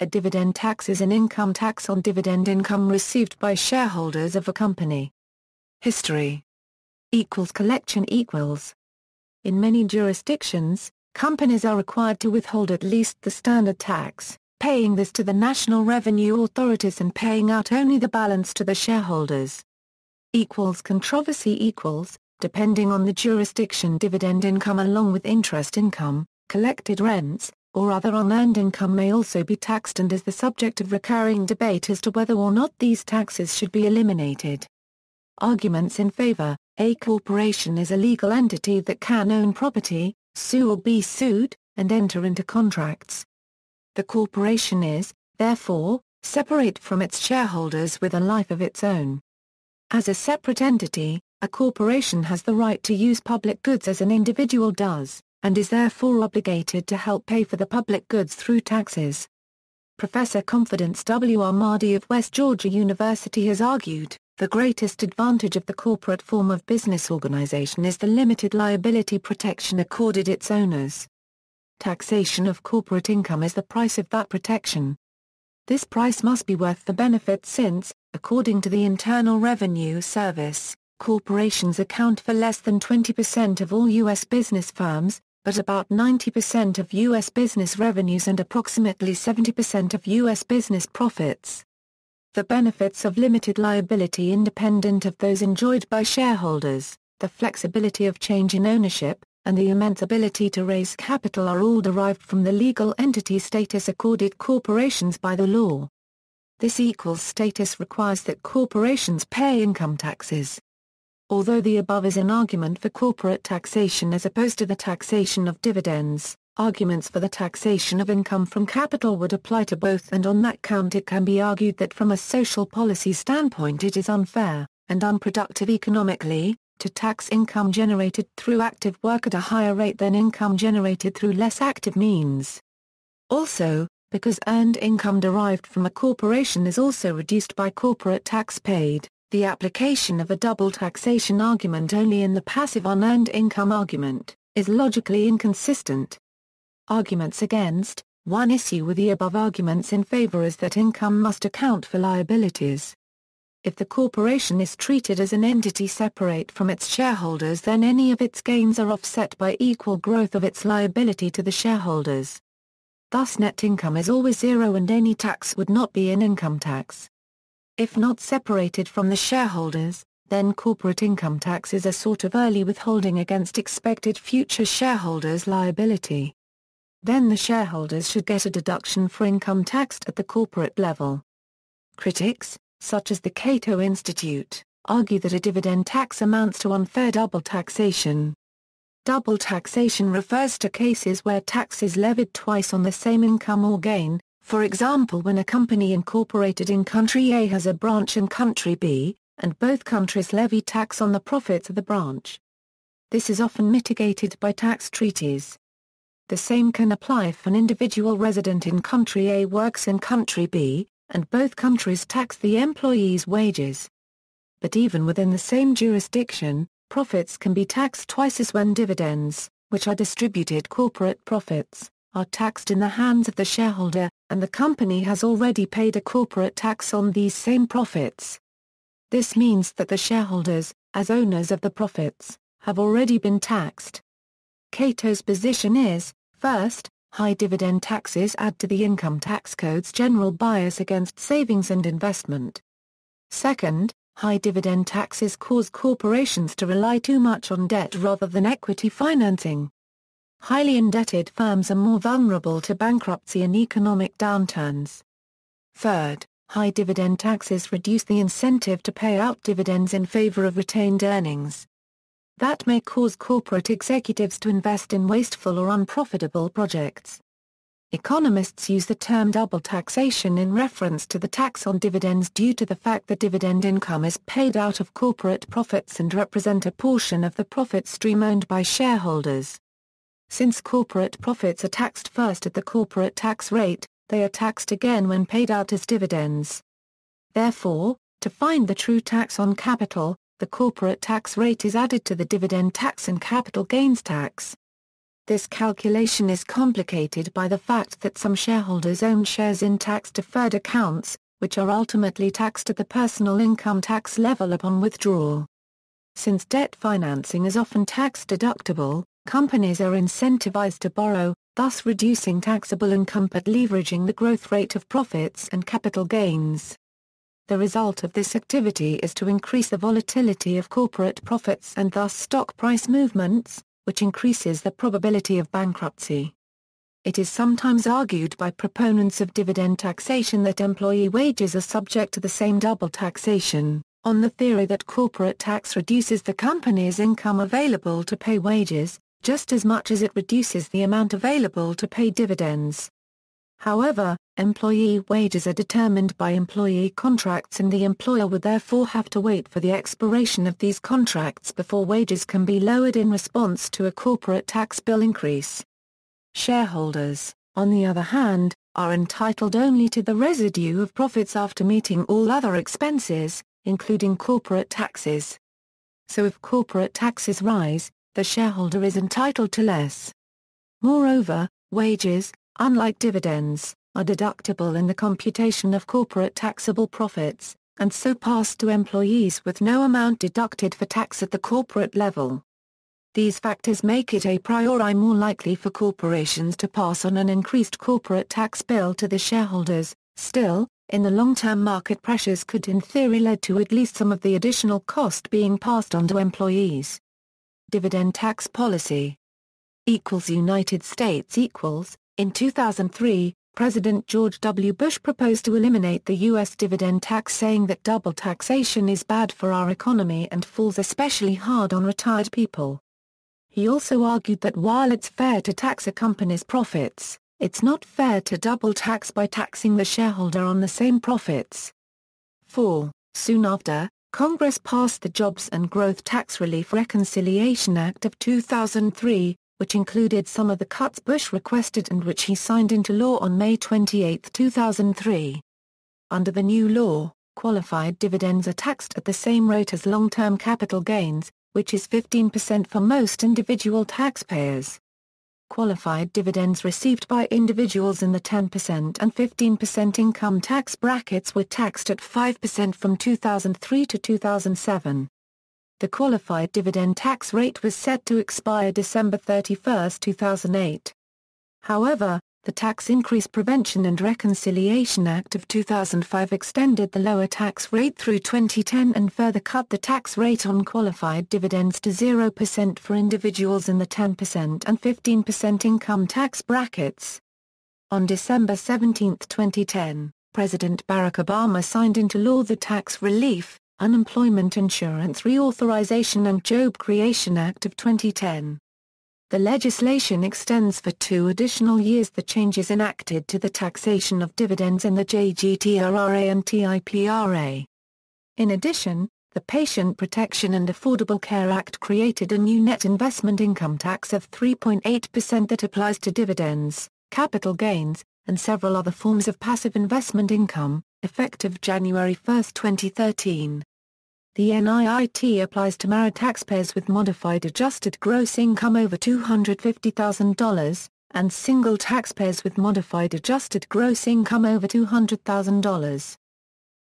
A dividend tax is an income tax on dividend income received by shareholders of a company. History. Collection equals. In many jurisdictions, companies are required to withhold at least the standard tax, paying this to the national revenue authorities and paying out only the balance to the shareholders. Controversy equals, depending on the jurisdiction, dividend income along with interest income, collected rents, or other unearned income may also be taxed and is the subject of recurring debate as to whether or not these taxes should be eliminated. Arguments in favor. A corporation is a legal entity that can own property, sue or be sued, and enter into contracts. The corporation is, therefore, separate from its shareholders with a life of its own. As a separate entity, a corporation has the right to use public goods as an individual does, and is therefore obligated to help pay for the public goods through taxes. Professor Confidence W. R. Mahdi of West Georgia University has argued, the greatest advantage of the corporate form of business organization is the limited liability protection accorded its owners. Taxation of corporate income is the price of that protection. This price must be worth the benefit since, according to the Internal Revenue Service, corporations account for less than 20% of all U.S. business firms, but about 90% of U.S. business revenues and approximately 70% of U.S. business profits. The benefits of limited liability independent of those enjoyed by shareholders, the flexibility of change in ownership, and the immense ability to raise capital are all derived from the legal entity status accorded corporations by the law. This equals status requires that corporations pay income taxes. Although the above is an argument for corporate taxation as opposed to the taxation of dividends, arguments for the taxation of income from capital would apply to both, and on that count it can be argued that from a social policy standpoint it is unfair, and unproductive economically, to tax income generated through active work at a higher rate than income generated through less active means. Also, because earned income derived from a corporation is also reduced by corporate tax paid, the application of a double taxation argument only in the passive unearned income argument, is logically inconsistent. Arguments against. One issue with the above arguments in favor is that income must account for liabilities. If the corporation is treated as an entity separate from its shareholders, then any of its gains are offset by equal growth of its liability to the shareholders. Thus net income is always zero and any tax would not be an income tax. If not separated from the shareholders, then corporate income tax is a sort of early withholding against expected future shareholders' liability. Then the shareholders should get a deduction for income taxed at the corporate level. Critics, such as the Cato Institute, argue that a dividend tax amounts to unfair double taxation. Double taxation refers to cases where tax is levied twice on the same income or gain, for example when a company incorporated in country A has a branch in country B, and both countries levy tax on the profits of the branch. This is often mitigated by tax treaties. The same can apply if an individual resident in country A works in country B, and both countries tax the employee's wages. But even within the same jurisdiction, profits can be taxed twice as when dividends, which are distributed corporate profits, are taxed in the hands of the shareholder, and the company has already paid a corporate tax on these same profits. This means that the shareholders, as owners of the profits, have already been taxed. Cato's position is, first, high dividend taxes add to the income tax code's general bias against savings and investment. Second, high dividend taxes cause corporations to rely too much on debt rather than equity financing. Highly indebted firms are more vulnerable to bankruptcy and economic downturns. Third, high dividend taxes reduce the incentive to pay out dividends in favor of retained earnings. That may cause corporate executives to invest in wasteful or unprofitable projects. Economists use the term double taxation in reference to the tax on dividends due to the fact that dividend income is paid out of corporate profits and represent a portion of the profit stream owned by shareholders. Since corporate profits are taxed first at the corporate tax rate, they are taxed again when paid out as dividends. Therefore, to find the true tax on capital, the corporate tax rate is added to the dividend tax and capital gains tax. This calculation is complicated by the fact that some shareholders own shares in tax-deferred accounts, which are ultimately taxed at the personal income tax level upon withdrawal. Since debt financing is often tax-deductible, companies are incentivized to borrow, thus reducing taxable income but leveraging the growth rate of profits and capital gains. The result of this activity is to increase the volatility of corporate profits and thus stock price movements, which increases the probability of bankruptcy. It is sometimes argued by proponents of dividend taxation that employee wages are subject to the same double taxation, on the theory that corporate tax reduces the company's income available to pay wages, just as much as it reduces the amount available to pay dividends. However, employee wages are determined by employee contracts and the employer would therefore have to wait for the expiration of these contracts before wages can be lowered in response to a corporate tax bill increase. Shareholders, on the other hand, are entitled only to the residue of profits after meeting all other expenses, including corporate taxes. So if corporate taxes rise, the shareholder is entitled to less. Moreover, wages, unlike dividends, are deductible in the computation of corporate taxable profits, and so pass to employees with no amount deducted for tax at the corporate level. These factors make it a priori more likely for corporations to pass on an increased corporate tax bill to the shareholders. Still, in the long term, market pressures could in theory lead to at least some of the additional cost being passed on to employees. Dividend tax policy. United States. In 2003, President George W. Bush proposed to eliminate the U.S. dividend tax, saying that double taxation is bad for our economy and falls especially hard on retired people. He also argued that while it's fair to tax a company's profits, it's not fair to double tax by taxing the shareholder on the same profits. 4. Soon after, Congress passed the Jobs and Growth Tax Relief Reconciliation Act of 2003, which included some of the cuts Bush requested and which he signed into law on May 28, 2003. Under the new law, qualified dividends are taxed at the same rate as long-term capital gains, which is 15% for most individual taxpayers. Qualified dividends received by individuals in the 10% and 15% income tax brackets were taxed at 5% from 2003 to 2007. The qualified dividend tax rate was set to expire December 31, 2008. However, the Tax Increase Prevention and Reconciliation Act of 2005 extended the lower tax rate through 2010 and further cut the tax rate on qualified dividends to 0% for individuals in the 10% and 15% income tax brackets. On December 17, 2010, President Barack Obama signed into law the Tax Relief, Unemployment Insurance Reauthorization and Job Creation Act of 2010. The legislation extends for 2 additional years the changes enacted to the taxation of dividends in the JGTRRA and TIPRA. In addition, the Patient Protection and Affordable Care Act created a new net investment income tax of 3.8% that applies to dividends, capital gains, and several other forms of passive investment income, effective January 1, 2013. The NIIT applies to married taxpayers with modified adjusted gross income over $250,000, and single taxpayers with modified adjusted gross income over $200,000.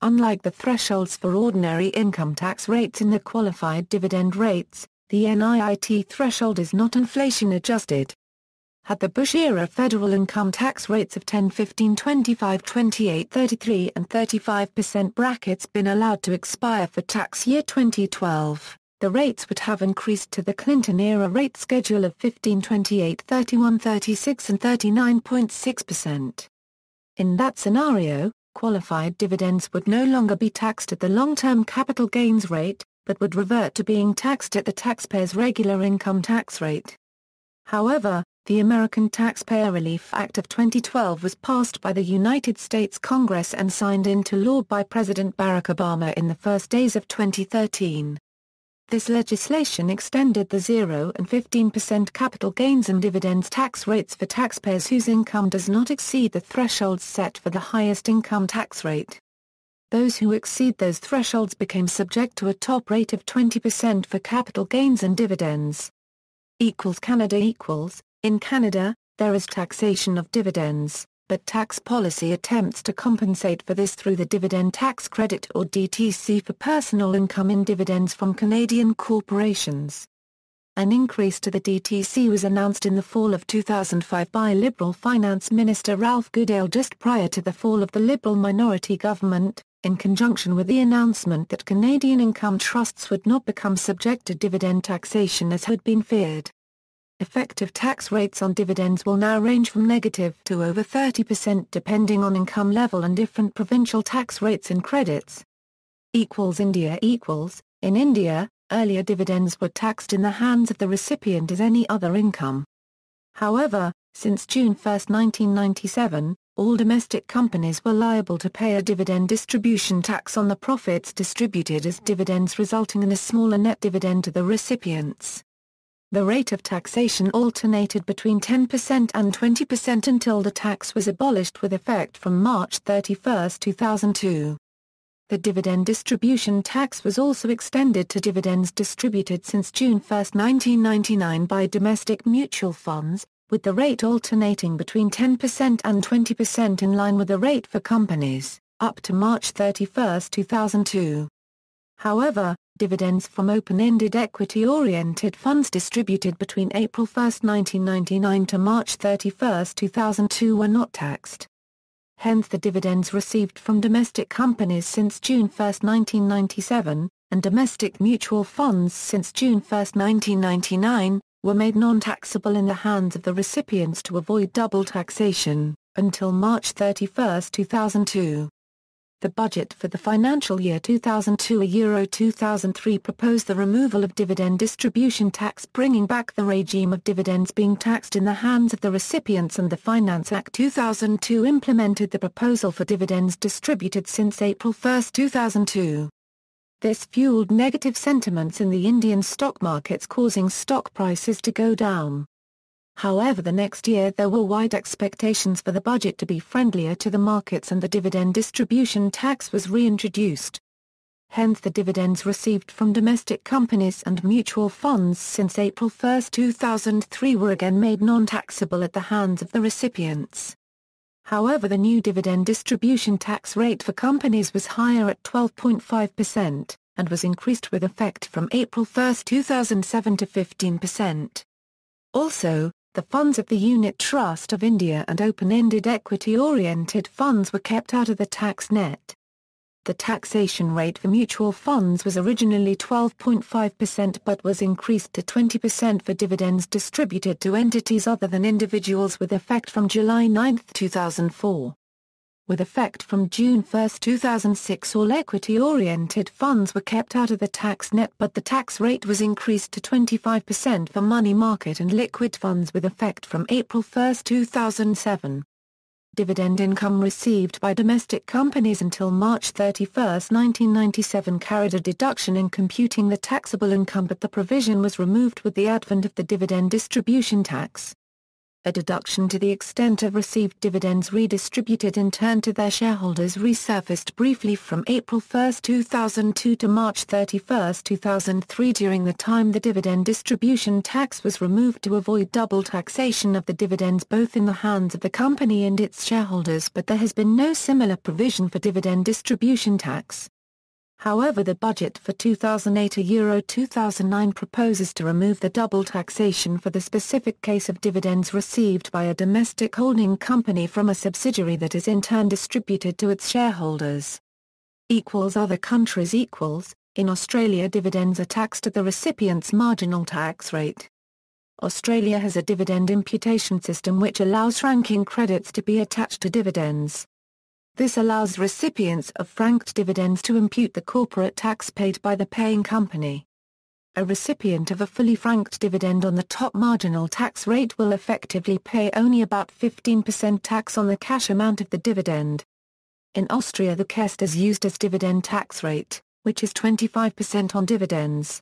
Unlike the thresholds for ordinary income tax rates in the qualified dividend rates, the NIIT threshold is not inflation adjusted. Had the Bush-era federal income tax rates of 10, 15, 25, 28, 33 and 35% brackets been allowed to expire for tax year 2012, the rates would have increased to the Clinton-era rate schedule of 15, 28, 31, 36 and 39.6%. In that scenario, qualified dividends would no longer be taxed at the long-term capital gains rate, but would revert to being taxed at the taxpayer's regular income tax rate. However, the American Taxpayer Relief Act of 2012 was passed by the United States Congress and signed into law by President Barack Obama in the first days of 2013. This legislation extended the 0 and 15% capital gains and dividends tax rates for taxpayers whose income does not exceed the thresholds set for the highest income tax rate. Those who exceed those thresholds became subject to a top rate of 20% for capital gains and dividends. Canada. In Canada, there is taxation of dividends, but tax policy attempts to compensate for this through the Dividend Tax Credit or DTC for personal income in dividends from Canadian corporations. An increase to the DTC was announced in the fall of 2005 by Liberal Finance Minister Ralph Goodale just prior to the fall of the Liberal minority government, in conjunction with the announcement that Canadian income trusts would not become subject to dividend taxation as had been feared. Effective tax rates on dividends will now range from negative to over 30% depending on income level and different provincial tax rates and credits. India In India, earlier dividends were taxed in the hands of the recipient as any other income. However, since June 1, 1997, all domestic companies were liable to pay a dividend distribution tax on the profits distributed as dividends, resulting in a smaller net dividend to the recipients. The rate of taxation alternated between 10% and 20% until the tax was abolished with effect from March 31, 2002. The dividend distribution tax was also extended to dividends distributed since June 1, 1999 by domestic mutual funds, with the rate alternating between 10% and 20% in line with the rate for companies, up to March 31, 2002. However, dividends from open-ended equity-oriented funds distributed between April 1, 1999 to March 31, 2002 were not taxed. Hence the dividends received from domestic companies since June 1, 1997, and domestic mutual funds since June 1, 1999, were made non-taxable in the hands of the recipients to avoid double taxation, until March 31, 2002. The budget for the financial year 2002-2003 proposed the removal of dividend distribution tax, bringing back the regime of dividends being taxed in the hands of the recipients, and the Finance Act 2002 implemented the proposal for dividends distributed since April 1, 2002. This fueled negative sentiments in the Indian stock markets, causing stock prices to go down. However, the next year there were wide expectations for the budget to be friendlier to the markets, and the dividend distribution tax was reintroduced. Hence the dividends received from domestic companies and mutual funds since April 1, 2003 were again made non-taxable at the hands of the recipients. However, the new dividend distribution tax rate for companies was higher at 12.5%, and was increased with effect from April 1, 2007 to 15%. Also, the funds of the Unit Trust of India and open-ended equity-oriented funds were kept out of the tax net. The taxation rate for mutual funds was originally 12.5% but was increased to 20% for dividends distributed to entities other than individuals with effect from July 9, 2004. With effect from June 1, 2006, all equity-oriented funds were kept out of the tax net, but the tax rate was increased to 25% for money market and liquid funds with effect from April 1, 2007. Dividend income received by domestic companies until March 31, 1997 carried a deduction in computing the taxable income, but the provision was removed with the advent of the dividend distribution tax. A deduction to the extent of received dividends redistributed in turn to their shareholders resurfaced briefly from April 1, 2002 to March 31, 2003, during the time the dividend distribution tax was removed to avoid double taxation of the dividends both in the hands of the company and its shareholders, but there has been no similar provision for dividend distribution tax. However, the budget for 2008-2009 proposes to remove the double taxation for the specific case of dividends received by a domestic holding company from a subsidiary that is in turn distributed to its shareholders. Other countries. In Australia, dividends are taxed at the recipient's marginal tax rate. Australia has a dividend imputation system which allows franking credits to be attached to dividends. This allows recipients of franked dividends to impute the corporate tax paid by the paying company. A recipient of a fully franked dividend on the top marginal tax rate will effectively pay only about 15% tax on the cash amount of the dividend. In Austria, the KEST is used as dividend tax rate, which is 25% on dividends.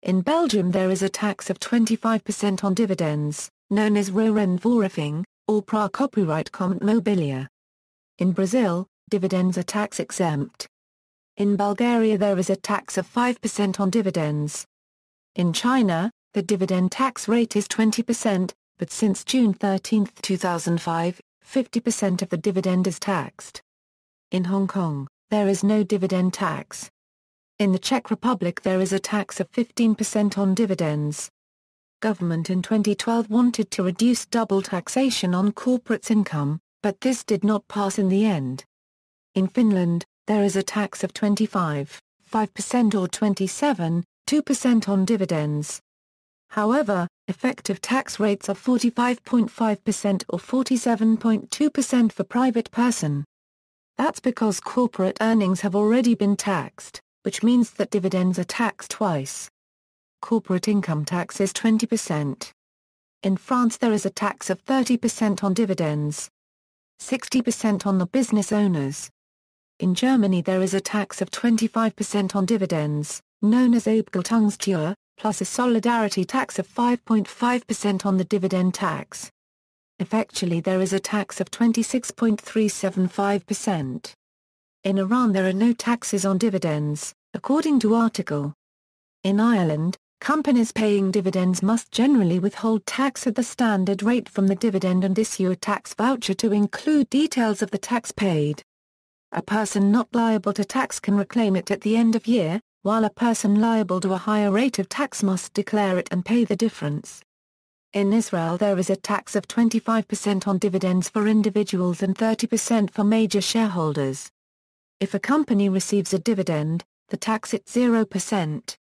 In Belgium there is a tax of 25% on dividends, known as Roerendvorheffing, or pra copyright comment mobilia. In Brazil, dividends are tax-exempt. In Bulgaria there is a tax of 5% on dividends. In China, the dividend tax rate is 20%, but since June 13, 2005, 50% of the dividend is taxed. In Hong Kong, there is no dividend tax. In the Czech Republic there is a tax of 15% on dividends. Government in 2012 wanted to reduce double taxation on corporates' income, but this did not pass in the end. In Finland, there is a tax of 25.5% or 27.2% on dividends. However, effective tax rates are 45.5% or 47.2% for private person. That's because corporate earnings have already been taxed, which means that dividends are taxed twice. Corporate income tax is 20%. In France there is a tax of 30% on dividends. 60% on the business owners. In Germany there is a tax of 25% on dividends, known as Abgeltungssteuer, plus a solidarity tax of 5.5% on the dividend tax. Effectually there is a tax of 26.375%. In Iran there are no taxes on dividends, according to article. In Ireland, companies paying dividends must generally withhold tax at the standard rate from the dividend and issue a tax voucher to include details of the tax paid. A person not liable to tax can reclaim it at the end of year, while a person liable to a higher rate of tax must declare it and pay the difference. In Israel there is a tax of 25% on dividends for individuals and 30% for major shareholders. If a company receives a dividend, the tax is 0%.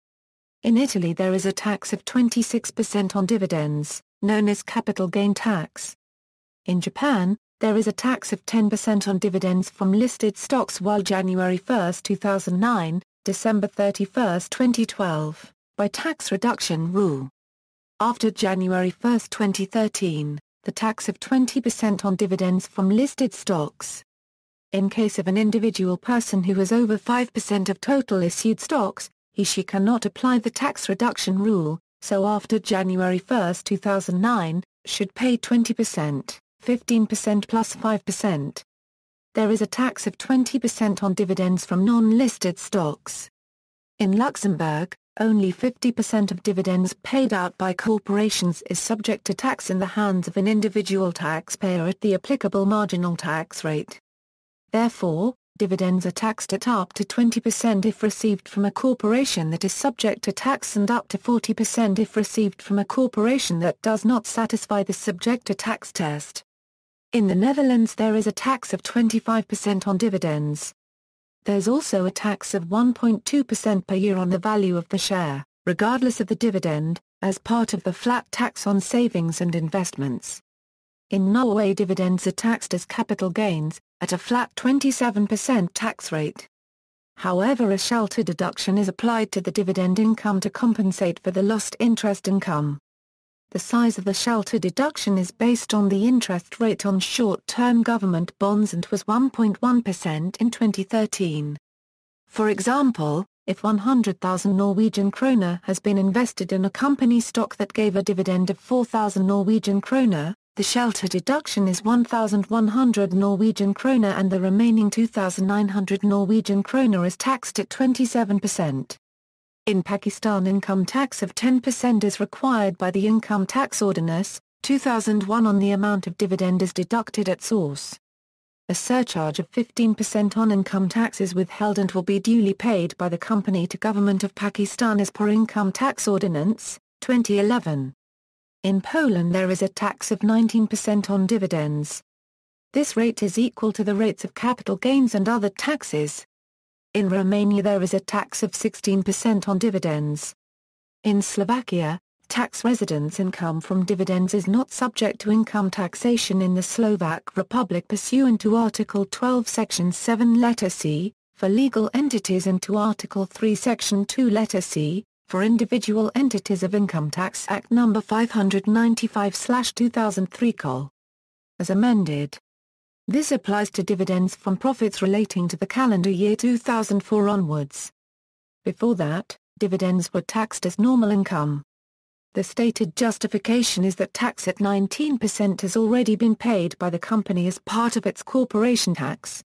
In Italy there is a tax of 26% on dividends, known as capital gain tax. In Japan, there is a tax of 10% on dividends from listed stocks while January 1, 2009, December 31, 2012, by tax reduction rule. After January 1, 2013, the tax of 20% on dividends from listed stocks. In case of an individual person who has over 5% of total issued stocks, he/she cannot apply the tax reduction rule, so after January 1, 2009, should pay 20%, 15% plus 5%. There is a tax of 20% on dividends from non-listed stocks. In Luxembourg, only 50% of dividends paid out by corporations is subject to tax in the hands of an individual taxpayer at the applicable marginal tax rate. Therefore, dividends are taxed at up to 20% if received from a corporation that is subject to tax and up to 40% if received from a corporation that does not satisfy the subject to tax test. In the Netherlands there is a tax of 25% on dividends. There's also a tax of 1.2% per year on the value of the share, regardless of the dividend, as part of the flat tax on savings and investments. In Norway dividends are taxed as capital gains, at a flat 27% tax rate. However, a shelter deduction is applied to the dividend income to compensate for the lost interest income. The size of the shelter deduction is based on the interest rate on short-term government bonds and was 1.1% in 2013. For example, if 100,000 Norwegian kroner has been invested in a company stock that gave a dividend of 4,000 Norwegian kroner, the shelter deduction is 1,100 Norwegian kroner and the remaining 2,900 Norwegian kroner is taxed at 27%. In Pakistan, income tax of 10% is required by the Income Tax Ordinance, 2001 on the amount of dividend is deducted at source. A surcharge of 15% on income tax is withheld and will be duly paid by the company to Government of Pakistan as per Income Tax Ordinance, 2011. In Poland there is a tax of 19% on dividends. This rate is equal to the rates of capital gains and other taxes. In Romania there is a tax of 16% on dividends. In Slovakia, tax residence income from dividends is not subject to income taxation in the Slovak Republic pursuant to Article 12 Section 7 letter C, for legal entities and to Article 3 Section 2 letter C, for individual entities of Income Tax Act No. 595/2003 Col. As amended. This applies to dividends from profits relating to the calendar year 2004 onwards. Before that, dividends were taxed as normal income. The stated justification is that tax at 19% has already been paid by the company as part of its corporation tax.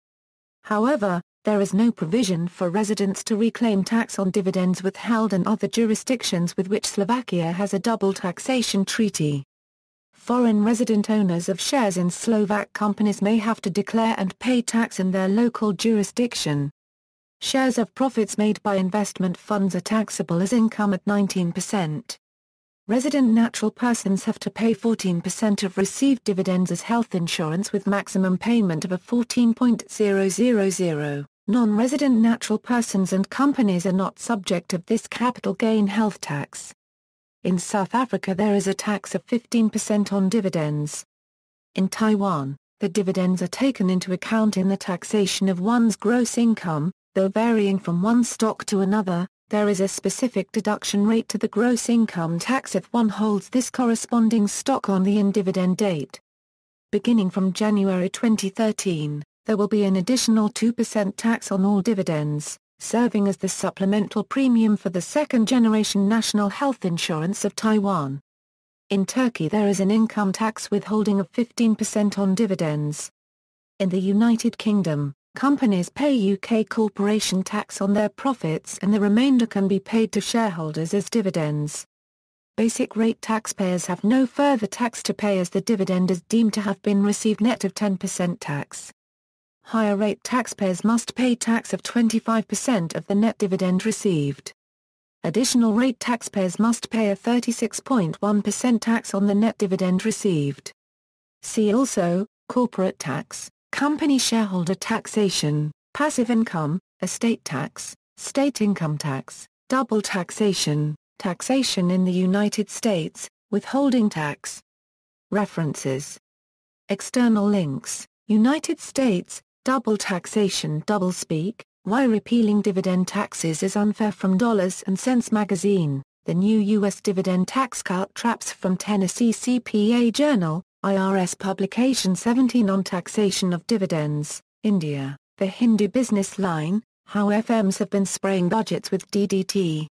However, there is no provision for residents to reclaim tax on dividends withheld in other jurisdictions with which Slovakia has a double taxation treaty. Foreign resident owners of shares in Slovak companies may have to declare and pay tax in their local jurisdiction. Shares of profits made by investment funds are taxable as income at 19%. Resident natural persons have to pay 14% of received dividends as health insurance with maximum payment of a 14.000. Non-resident natural persons and companies are not subject of this capital gain health tax. In South Africa there is a tax of 15% on dividends. In Taiwan, the dividends are taken into account in the taxation of one's gross income, though varying from one stock to another. There is a specific deduction rate to the gross income tax if one holds this corresponding stock on the in-dividend date. Beginning from January 2013, there will be an additional 2% tax on all dividends, serving as the supplemental premium for the second-generation national health insurance of Taiwan. In Turkey there is an income tax withholding of 15% on dividends. In the United Kingdom, companies pay UK corporation tax on their profits and the remainder can be paid to shareholders as dividends. Basic rate taxpayers have no further tax to pay as the dividend is deemed to have been received net of 10% tax. Higher rate taxpayers must pay tax of 25% of the net dividend received. Additional rate taxpayers must pay a 36.1% tax on the net dividend received. See also, corporate tax, company shareholder taxation, passive income, estate tax, state income tax, double taxation, taxation in the United States, withholding tax. References. External links, United States, double taxation doublespeak, Why Repealing Dividend Taxes is Unfair from Dollars and Cents Magazine, the new U.S. Dividend Tax Cut Traps from Tennessee CPA Journal, IRS Publication 17 on Taxation of Dividends, India, The Hindu Business Line, How FMs Have Been Spraying Budgets with DDT.